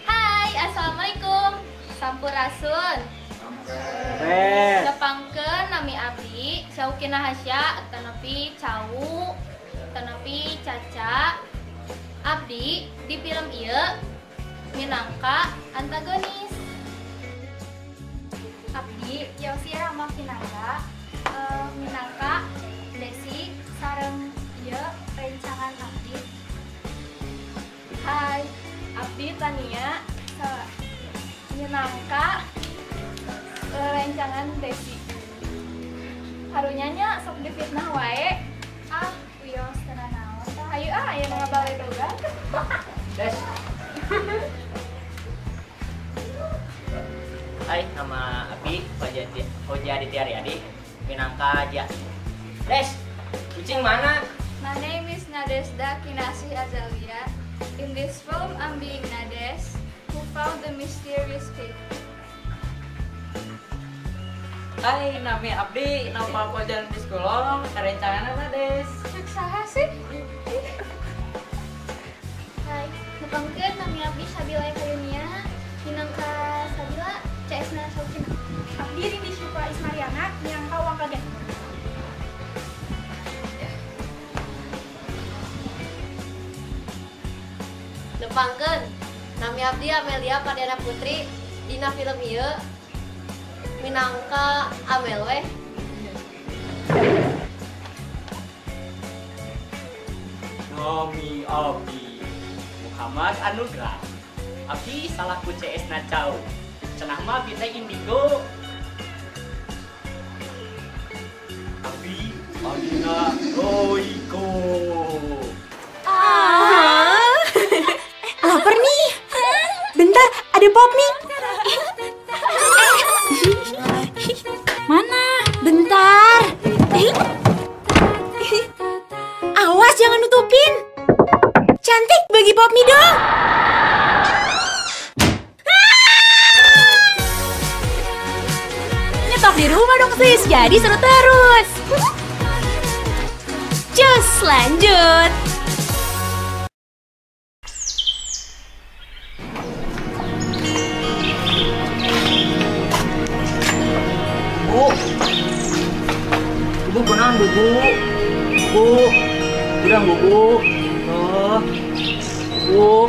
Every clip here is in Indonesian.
Hai, assalamualaikum. Sampurasun. Nepangkeun nami abdi Syauqina Hasya tanapi Cau tanapi Caca. Abdi di film ieu minangka antagonis. Abdi Yosi Rama Pinangka minangka Desi sareng ieu rencangan abdi. Hai, abdi Tania minangka rencangan Desi. Harunyanya sok difitnah wae. Ah, uyos tenan naon tah. Hayu aya nu ngabaledogan. Des. Hai, nama Abi Koja Aditya Riyadi, minangka Aja. Des, kucing mana? My name is Nadesda Kinasih Azalia. In this film, I'm being Nades, who found the mysterious cave. Hai, nami Abdi, nama Pojan di sekolah, kerencangan apa des? Cek saha sih? Hai, nepangkeun nami abdi Sabila Kayunia minangka Sabila CS-na Syauqina. Abdi Rindi Syukra Ismariana minangka Wang Kaget. Nepangkeun nami abdi Amelia Pardana Putri dina film ieu minangka Amel we. Nami Abi Muhammad Anugrah. Abi salaku CS na Cau. Cenah mah abi teh indigo. Abi Adina Roiko. Lapar nih. Bentar, ada pop mie. Mana? Bentar. Awas jangan nutupin. Cantik, bagi pop mie dong. Nyetok di rumah dong sis, jadi seru terus. Cus, lanjut. Bu, ibu kunaon bu? Bu, bilang bu. Oh,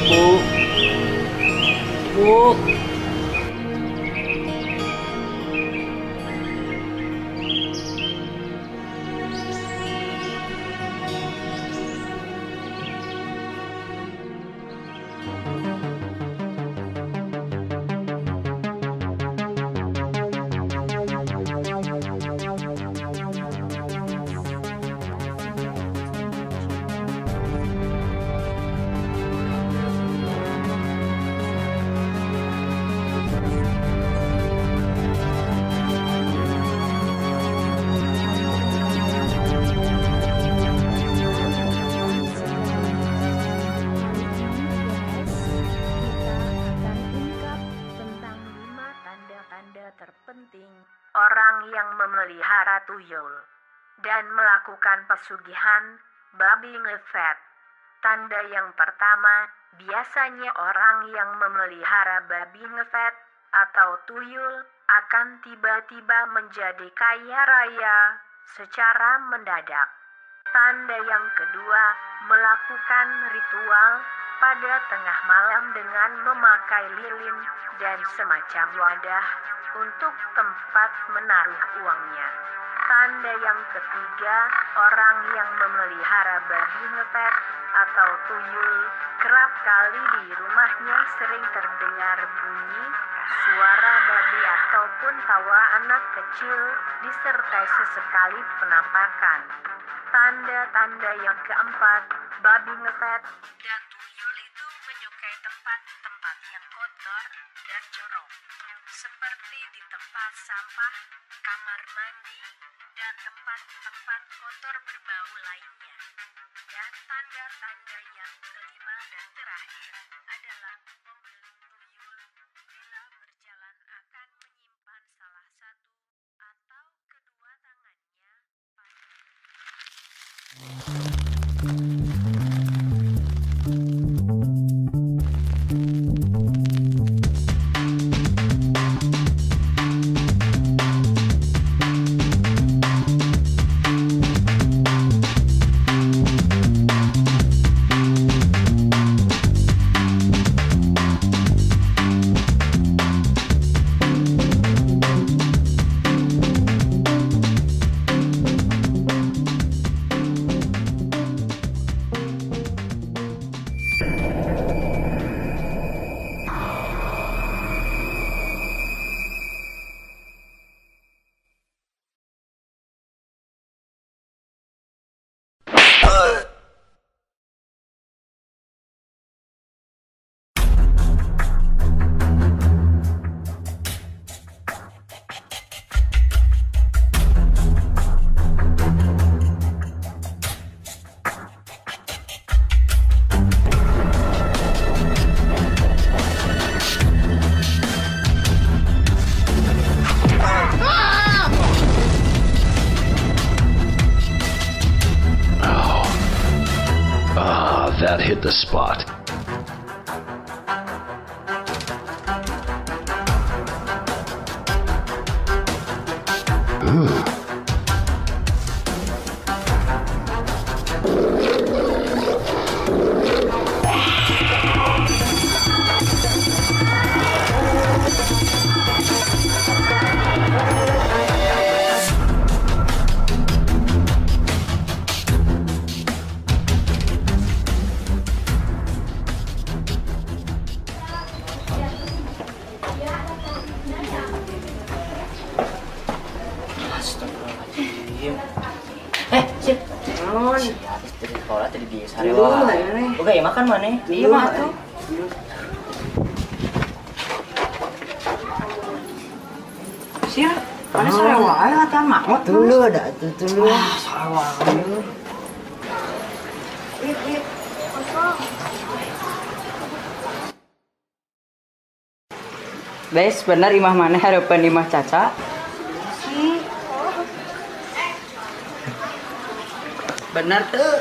bu, bu. Terpenting orang yang memelihara tuyul dan melakukan pesugihan babi ngepet. Tanda yang pertama, biasanya orang yang memelihara babi ngepet atau tuyul akan tiba-tiba menjadi kaya raya secara mendadak. Tanda yang kedua, melakukan ritual pada tengah malam dengan memakai lilin dan semacam wadah untuk tempat menaruh uangnya. Tanda yang ketiga, orang yang memelihara babi ngepet atau tuyul kerap kali di rumahnya sering terdengar bunyi suara babi ataupun tawa anak kecil disertai sesekali penampakan. Tanda-tanda yang keempat, babi ngepet dan tuyul itu menyukai tempat-tempat yang kotor dan jorok, seperti di tempat sampah, kamar mandi, dan tempat-tempat kotor berbau lainnya. Dan tanda-tanda yang kelima dan terakhir adalah pembeli tuyul bila berjalan akan menyimpan salah satu atau That hit the spot. Sip. Naon? Dari sekolah tadi di sarewa. Oke, ya makan mana? Iya mah tuh. Sia, mana sarewa aya latihan makmut dulu ada tuh dulu. Sarewa dulu. Guys, benar imah mana harapan imah Caca? Benar tuh.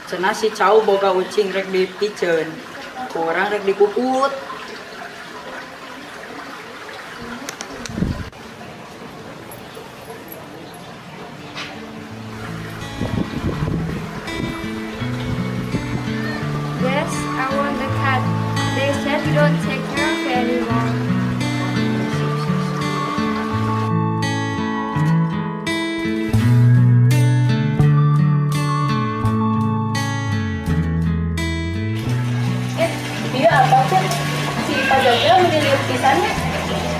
Cenah si Cau boga ucing rek dipiceun. Kurang rek dikukut. Yes, I want the cat. They said you don't take care of it anymore. Dia apa pun si Pak Jogja menilai pisannya.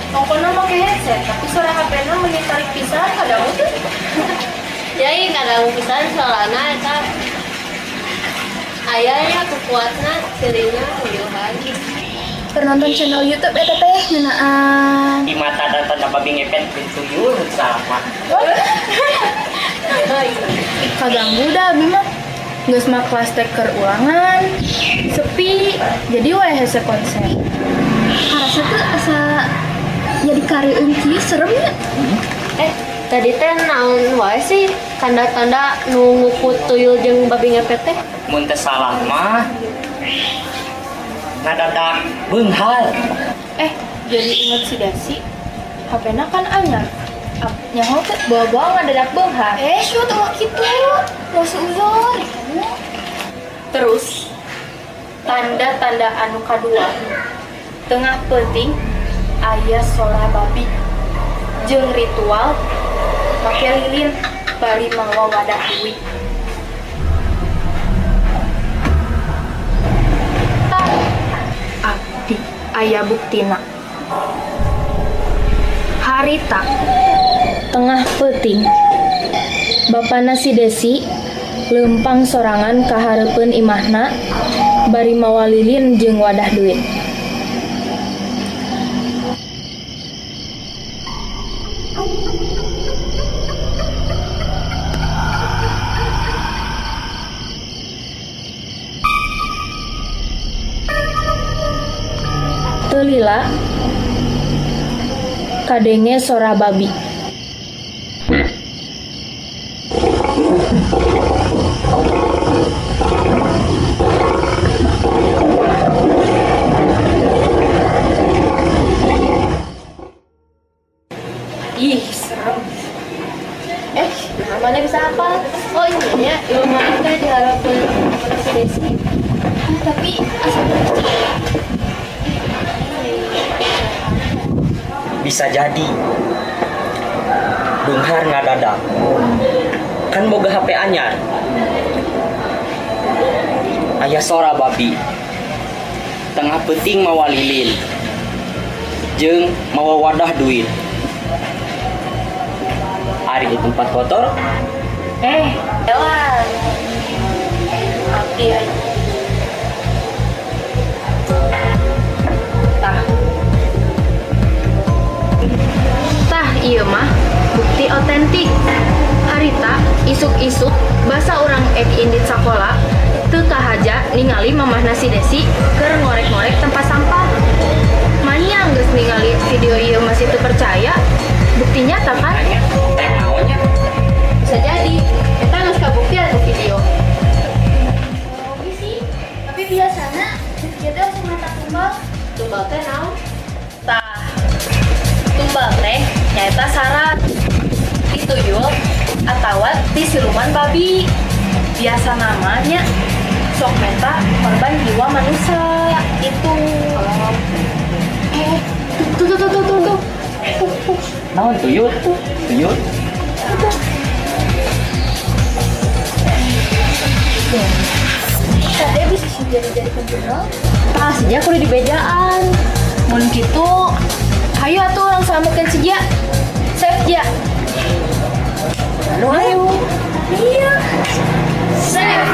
Pokoknya pakai headset, tapi suara HP-nya menitarik pisan kada utuh. Jadi kadang pisan soalna eta ayahnya kekuatna sirinya kuliahan. Pernonton channel YouTube eta teh ngeunaan. Di mata dan tanda babi ngepet tuyul sama. Kaganggu dah Bima. Geus mah kelas teker ulangan. Sepi, jadi wae hese konser. Karasa tuh asa jadi kareueun kieu seremnya. Tadi teh naon wae sih tanda-tanda nu ngukut tuyul jeung babi ngepet teh? Mun teu salah mah ngadadak beunghal. Jadi inget si Dasi. HP-na kan anyar. Nyaho teh bawa-bawa ngadadak beunghar. Shoot mah kitu. Mau seuzon. Terus tanda-tanda anu kadua. Tengah penting aya sora babi jeung ritual make lilin bari mawa wadah duit. Abdi aya buktina. Harita tengah peuting bapana si Desi lempang sorangan ka hareupeun imahna bari mawa lilin jeung wadah duit. Teu lila kadenge sora babi. serem. Mana bisa apa? Oh ini ya, ilmu mana teh diharapkan si Desi. Tapi asal percaya. Bisa jadi Dunghar ngadadak kan boga HP anyar aya sora babi tengah penting mawa lilin jeung mawa wadah duit ari di tempat kotor Ewan Abdi aja. Tah iya mah bukti otentik harita isuk-isuk bahasa orang indit sakola teu kahaja ningali mamahna si Desi keur ngorek-ngorek tempat sampah. Manya geus ningali video ieu masih teu percaya, bukti nyata kan? Bisa jadi kita geus kabuktian ku video. Oke sih, tapi biasanya kita harus mata tumbal. Tumbal teh naon? Tah tumbal teh nyaeta syarat dituyul atawa di siluman babi. Biasa namanya sok meta korban jiwa manusia itu. Tuh. naon tuyul Tadi bisa sih jadi penjual. Tah sejak kudu di bejaan. Mun kitu hayu atuh orang selamatkan sejak. Save ja. Ayo. Iya. Save.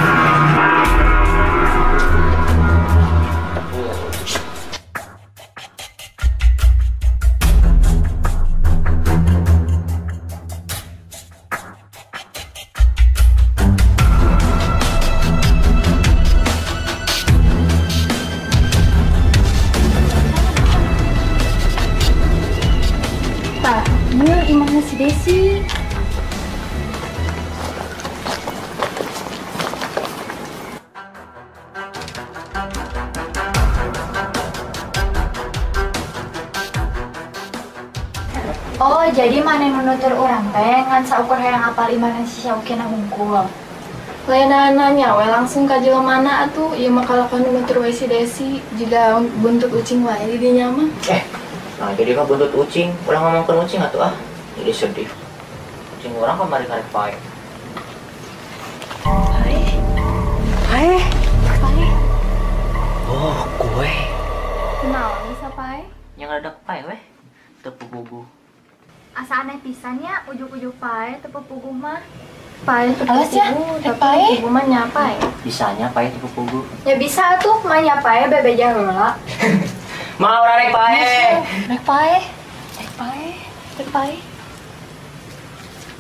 Imamnya si Desi. Oh, jadi mana menutur orang teh ngan saukur hayang apal imanan si Syauki na hungkul. Lain nanya we langsung ka jelema mana atuh ieu mah kalakan nutur we si Desi jiga buntut ucing wae di dinya mah. Nah jadi mah buntut ucing, ulah ngomongkeun ucing atuh ah. Jadi sedih. Ucing orang kan mari karek pae. Pae. Oh, kue. Kenal bisa pae? Yang ada pae weh. Tepuk bubu. Asa aneh pisannya ujuk-ujuk pae tepuk puguh mah. Pae alas ya, pae mah nyapae. Bisanya pae tepuk bubu. Ya bisa tuh mah nyapae bebeja heula. Mau rek pae. Rek pae. Rek pae.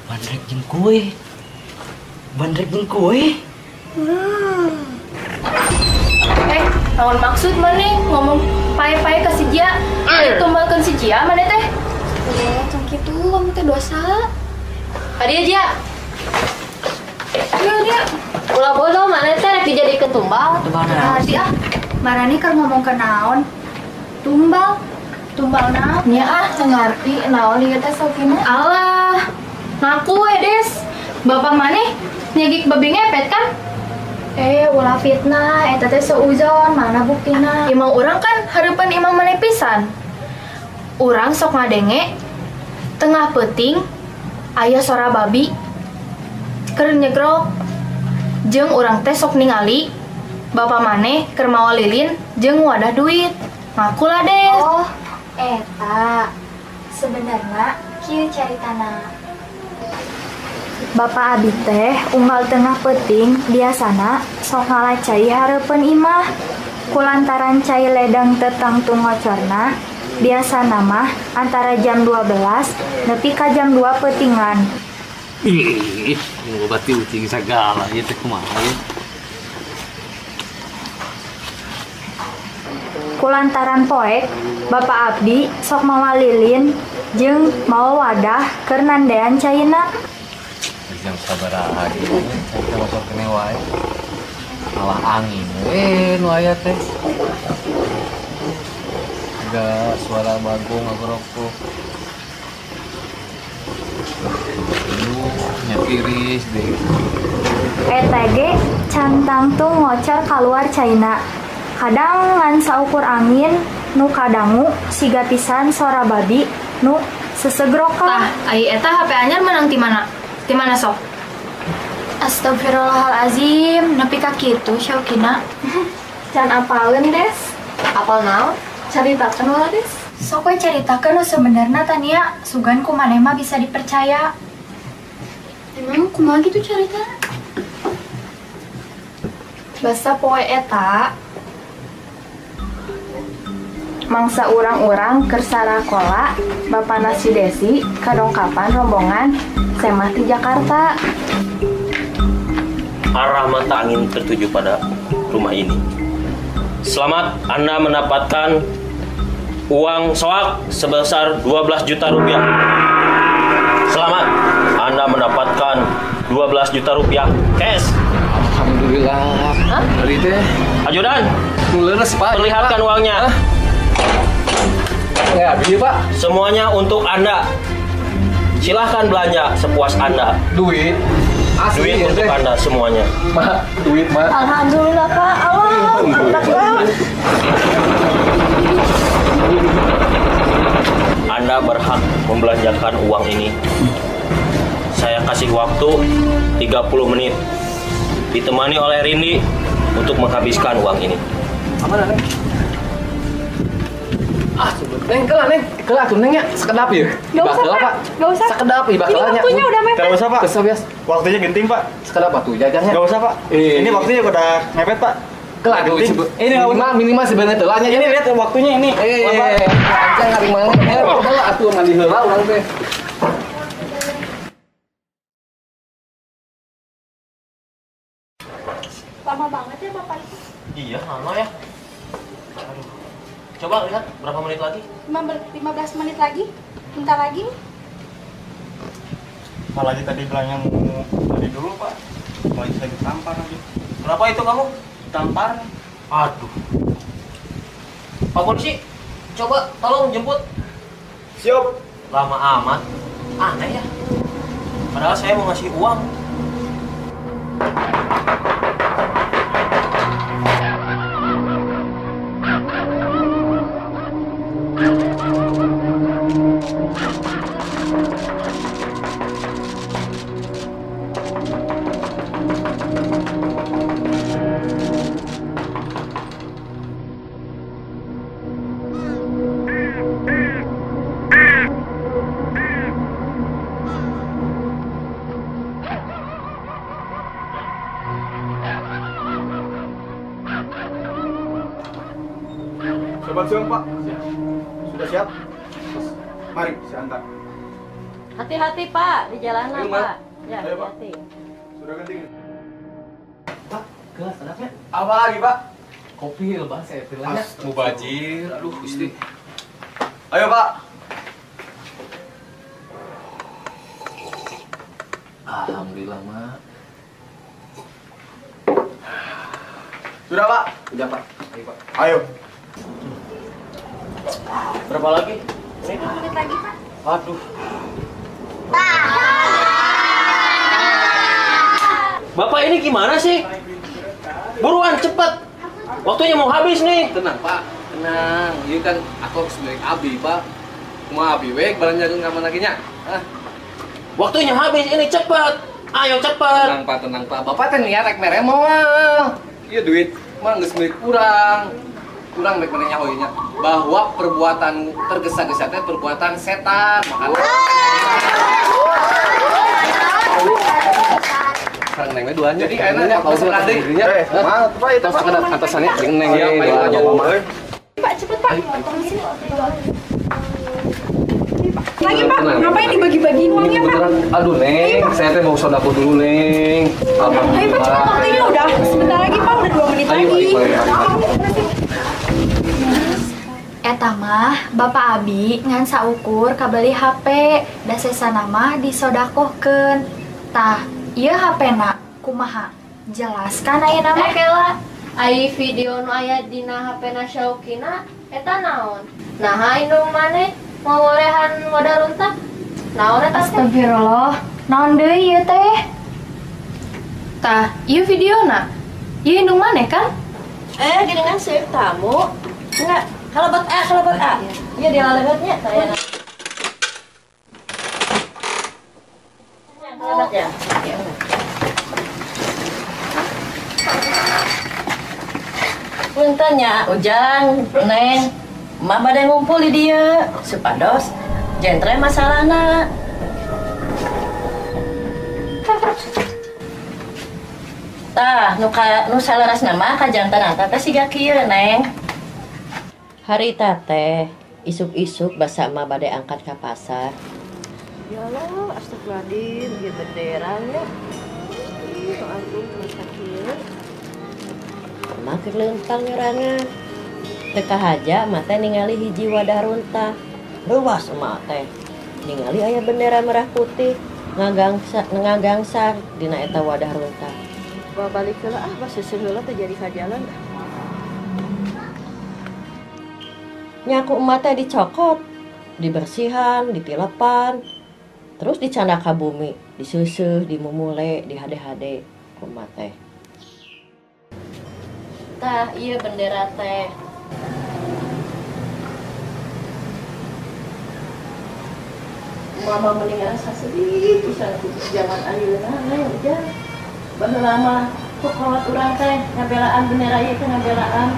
bandrek jeung kue Naon maksud maneh ngomong pae-pae ka si Jia? Ditumbalkeun si Jia maneh teh? Cang kitu kamu teh dosa. Hadiah Jia. Dia. Ulah bodoh maneh teh rek dijadikeun tumbal. Tadi marani keur ngomong ke naon? Tumbal naon? Nya ngarti naon ieu teh Sofina. Allah. Ngaku we Des. Bapak maneh nyegik babi ngepet kan? Ulah fitnah, eta teh seuzon, mana buktina? Imam urang kan hareupan imam maneh pisan. Urang sok ngadenge tengah peuting aya suara babi keur nyegrok. Jeung urang teh sok ningali bapak maneh keur mawa lilin jeung wadah duit. Ngaku lah Des. Oh, eta. Sebenarnya kieu caritana. Bapak abi teh unggal tengah peuting biasana sok ngalacai hareupeun imah. Kulantaran cai ledang tetangtung ngocorna biasana mah antara jam 12 nepi ka jam 2 peutingan. Ih, ngobati ucing sagala ieu teh kumaha ye? Kulantaran poek Bapak abdi sok mawa lilin jeung mawa wadah keur nandean caina. Jam sabaraha ieu kita masuk kene wae. Malah angin nu aya teh. Juga suara bagong ngagorok. habis deh. ETG cantang tuh ngocor keluar China. Kadang ngan saukur angin nu kadangu siga pisan sora babi nu sesegrokan. Tah, ai eta HP anyar menang ti mana? Ti mana sok? Astagfirullahalazim, nepi ka kitu Syaukina. Can apalin des? Apal naon? Caritakan lah des. Sok we caritakeun nu sebenarnya Tania, sugan ku maneh mah bisa dipercaya. Emang kumaha gitu carita? Basa poe eta mangsa urang-urang keur sarakola Bapana si Desi kadongkapan rombongan semah ti Jakarta. Arah mata angin tertuju pada rumah ini. Selamat, Anda mendapatkan uang soak sebesar 12 juta rupiah. Selamat, Anda mendapatkan 12 juta rupiah cash. Alhamdulillah. Dari teh. Ajudan, Nuleres Pak. perlihatkan uangnya. Ya, iya Pak. Semuanya untuk Anda. Silahkan belanja sepuas Anda. Duit. Asli, Duit untuk teh. Anda semuanya. Mak, duit Mak. Alhamdulillah Pak. Anda berhak membelanjakan uang ini. Saya kasih waktu 30 menit. Ditemani oleh Rindi untuk menghabiskan uang ini. Aman, Neng? Neng, kelah tuh Neng ya, sekedap ya. Gak usah, Bakelah, Pak. Gak usah. Sekedap ya, Ini bakelanya. waktunya udah mepet. Gak usah Pak. Kesel bias. Waktunya genting Pak. Sekedap apa tuh jajannya? Gak usah Pak. Ini waktunya udah mepet Pak. Kelah tuh. Ini minimal sebenarnya telahnya. Ini lihat waktunya ini. Anjing hari mana? Udah atuh mandi heula urang teh. Lama banget ya Bapak itu. Iya, lama ya. Aduh. Coba lihat berapa menit lagi. 15 menit lagi. Bentar lagi. Apalagi tadi bilangnya mau tadi dulu Pak. Lagi saya ditampar lagi. Kenapa itu kamu? Tampar. Aduh. Pak polisi, coba tolong jemput. Siap. Lama amat. Aneh ya. Padahal saya mau ngasih uang. Selamat siang Pak. Sudah siap? Mari saya antar. Hati-hati Pak di jalanan Ayo, Pak. Mak. Ya, Ayo, Pak. hati-hati. Sudah genting. Pak, kelas sedapnya. Apa lagi Pak? Kopi lebar saya tilanya. Mubajir. Aduh Gusti. Ayo Pak. Alhamdulillah, Mak. Sudah Pak? Udah, Pak. Ayo, Pak. Ayo. Berapa lagi? 10 menit lagi Pak. Aduh. Bapak ini gimana sih? Buruan cepet. Waktunya mau habis nih. Tenang, Pak. Tenang. Ieu kan aku sebagai abi, Pak. Kumaha abi we balanjakeun ka mana kinya? Hah? Waktunya habis ini cepet. Ayo cepet. Tenang, Pak. Tenang, Pak. Bapak teh niat rek mere moal. Ieu duit mah geus milik urang. Urang rek mere nyahoinya bahwa perbuatan tergesa-gesa teh perbuatan setan. Makanya Kang Neng we duanya. Jadi enak kalau sudah dirinya. Semangat Pak itu Pak. Sekedap atasannya jeung Neng Iya, ge. Pak. Pak, cepet Pak. Tolong sini. Lagi Pak, ngapain dibagi-bagiin uangnya Pak? Aduh Neng, saya teh mau sodako dulu Neng. Ayo Pak, cepet waktunya udah. Sebentar lagi Pak, udah 2 menit lagi. Eta mah Bapak Abi ngan saukur kabeli HP da sesana mah disodakohkeun. Tah, ieu HP-na kumaha? Jelaskan ayeuna mah. Kela, ai video nu aya dina HP-na Syaukina eta naon? Nah, indung maneh ngolehan modal runtah. Naon eta teh? Astagfirullah. Naon deui ieu teh? Tah, ieu videona. Ieu indung maneh kan? Gini kan sih tamu. Enggak, kalau buat A. Iya dia lalebatnya saya. Lalebat ya. Punten ya, Ujang, Neng, Mah badai ngumpul di dia, supados, jentre masalahna. Tah, nu salaras nama ka jantan teh siga kieu, Neng. Harita teh isuk-isuk basa mah badai angkat ka pasar. Ya Allah, astagfirullahaladzim, ieu benderanya. Ih, aduh, masa kieu. Mah keur leumpang nyorangan. Teka haja mah teh ningali hiji wadah runta. Ruas emak teh. Ningali aya bendera merah putih ngagangsar dina eta wadah runta. Balik heula basa seheula teh jadi ka jalan. Nyaku emak teh dicokot, dibersihan, ditilepan, terus dicanda ka bumi, diseuseuh, dimumule, dihade-hade ku emak teh. Tah, iya bendera teh. Mama meninggal sasedih pisan ku zaman ayeuna neng ujang. Baheula mah kukuat urang teh ngabelaan bendera ieu teh ngabelaan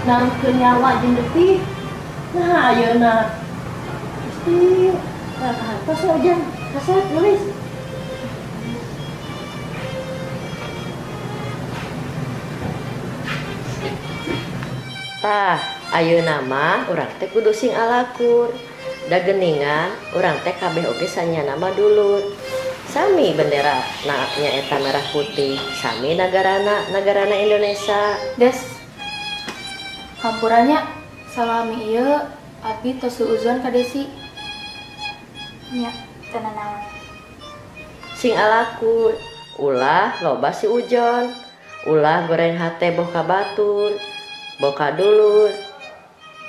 naruhkeun nyawa jeung detik. Nah ayeuna pasti tos ujang kasih tulis. Tah, ayeuna mah urang teh kudu sing alakur. Da geuningan urang teh kabeh oge sanyana mah dulur. Sami bendera nyaeta merah putih, sami nagarana Indonesia. Des, hampurannya salami ieu abdi tos suuzon ka Desi. Nya, tenan naon. Sing alakur, ulah loba si ujon, ulah goreng hate boka batur, boka dulur.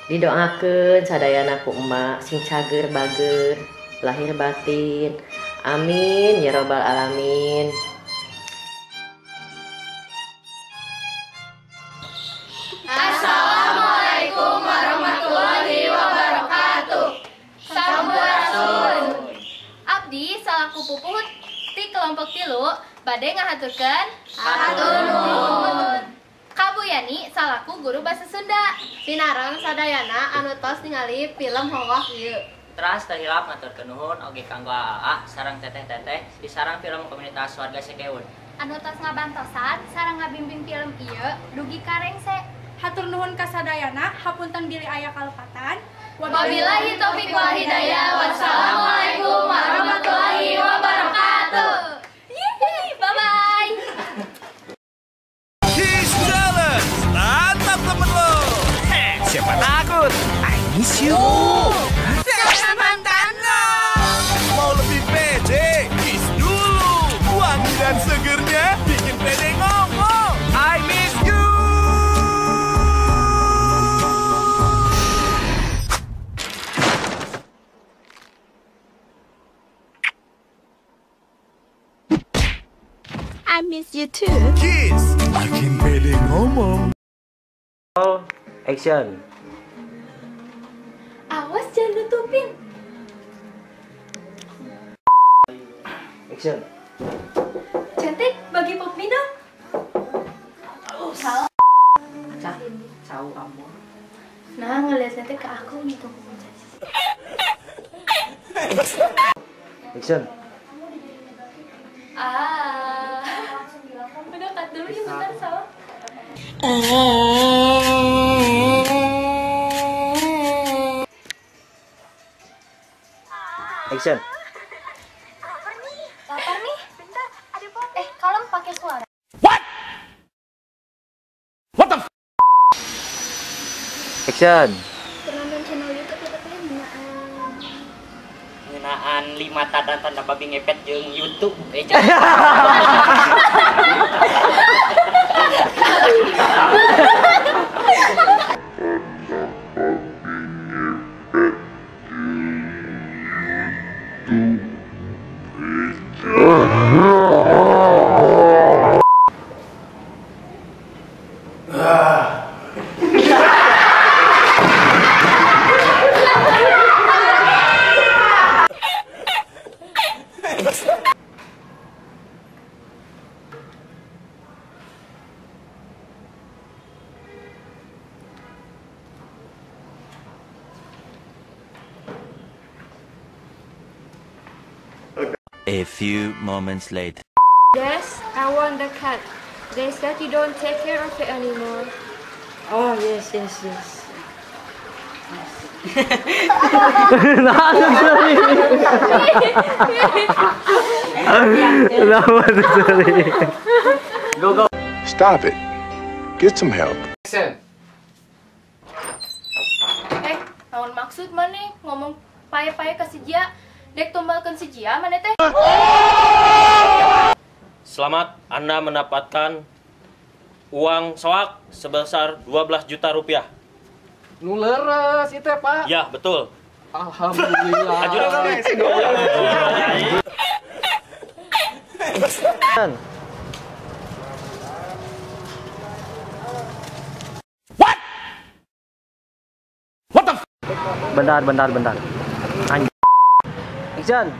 Didoakeun sadayana ku emak sing cager bager, lahir batin. Amin ya robbal alamin. Assalamualaikum warahmatullahi wabarakatuh. Sampurasun. Abdi salaku puput ti kelompok 3 bade ngahaturkeun hatur nuhun. Kabuyani salaku guru bahasa Sunda. Sinarang sadayana anu tos ningali film hongkong ieu. Teras terhilap ngaturkeun nuhun oge kanggo AA sareng teteh-teteh di sarang film komunitas warga Sekeun. Anu tos ngabantosan sareng ngabimbing film ieu dugi karengse. Hatur nuhun kasadayana, hapunten bilih aya kalepatan. Wabillahi taufik wal hidayah. Wassalamualaikum warahmatullahi wabarakatuh. Bye bye. Kiss Challenge, tantap temen lo. Siapa takut? I miss you. Siapa mantan lo? Mau lebih pede? Kiss dulu. Wangi dan segernya bikin pede ngomong. I miss you. I miss you too. Kiss, makin pede ngomong. All action. Awas jangan nutupin. Action. Cantik, bagi pop mie dong. Salah. Cau amor. Nah, ngeliat cantik ke aku nih tuh. Action. Udah cut dulu ya bentar salah. Action. Lapar nih, bentar, ada pop. Kalem pakai suara. Action. Turnamen channel YouTube kita teh Ngeunaan 5 tanda-tanda babi ngepet jeung YouTube. A few moments later. Des, I want the cat. They said you don't take care of it anymore. Oh, yes. Go. Stop it. Get some help. Naon maksud maneh ngomong pae-pae ke si Jia? Dek tumbalkeun si Jia maneh teh. Selamat, Anda mendapatkan uang soak sebesar 12 juta rupiah. Nu leres itu ya, Pak. Ya, betul. Alhamdulillah. Bentar. Anjing. Action.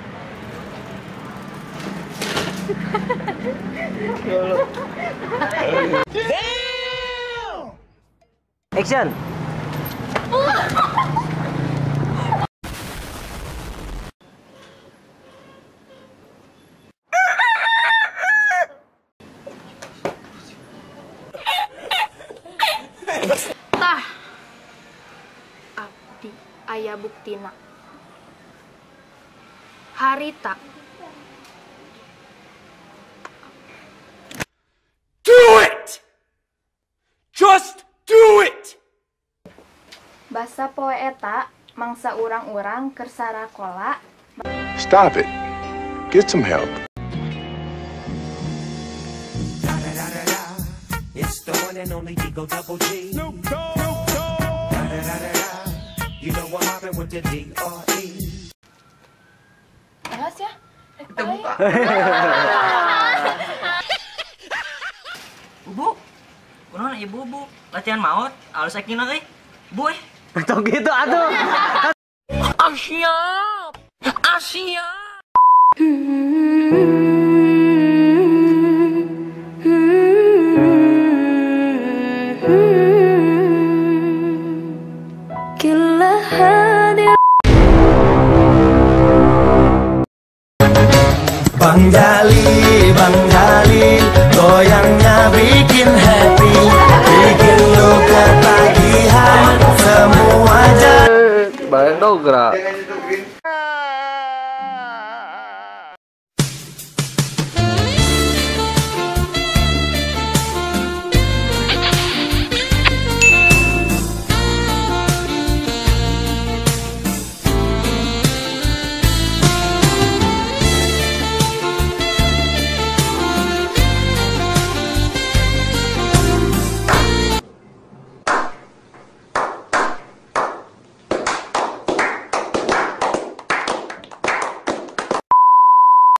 Action. Tah. Abdi aya buktina. Harita. Do it! Just do it! Basa poe eta mangsa urang-urang keur sarakola. Stop it. Get some help. It's the one and only Digo Double G. Snoop Dogg. You know what happened with the D.R.E. Jelas ya? Kita buka. Bu, kunaon ibu latihan maot, alus akina euy. Bu Tong gitu atuh. Asyap. Bang Jali, goyangnya bikin happy, bikin lu ketagihan semua Bareng dong gerak.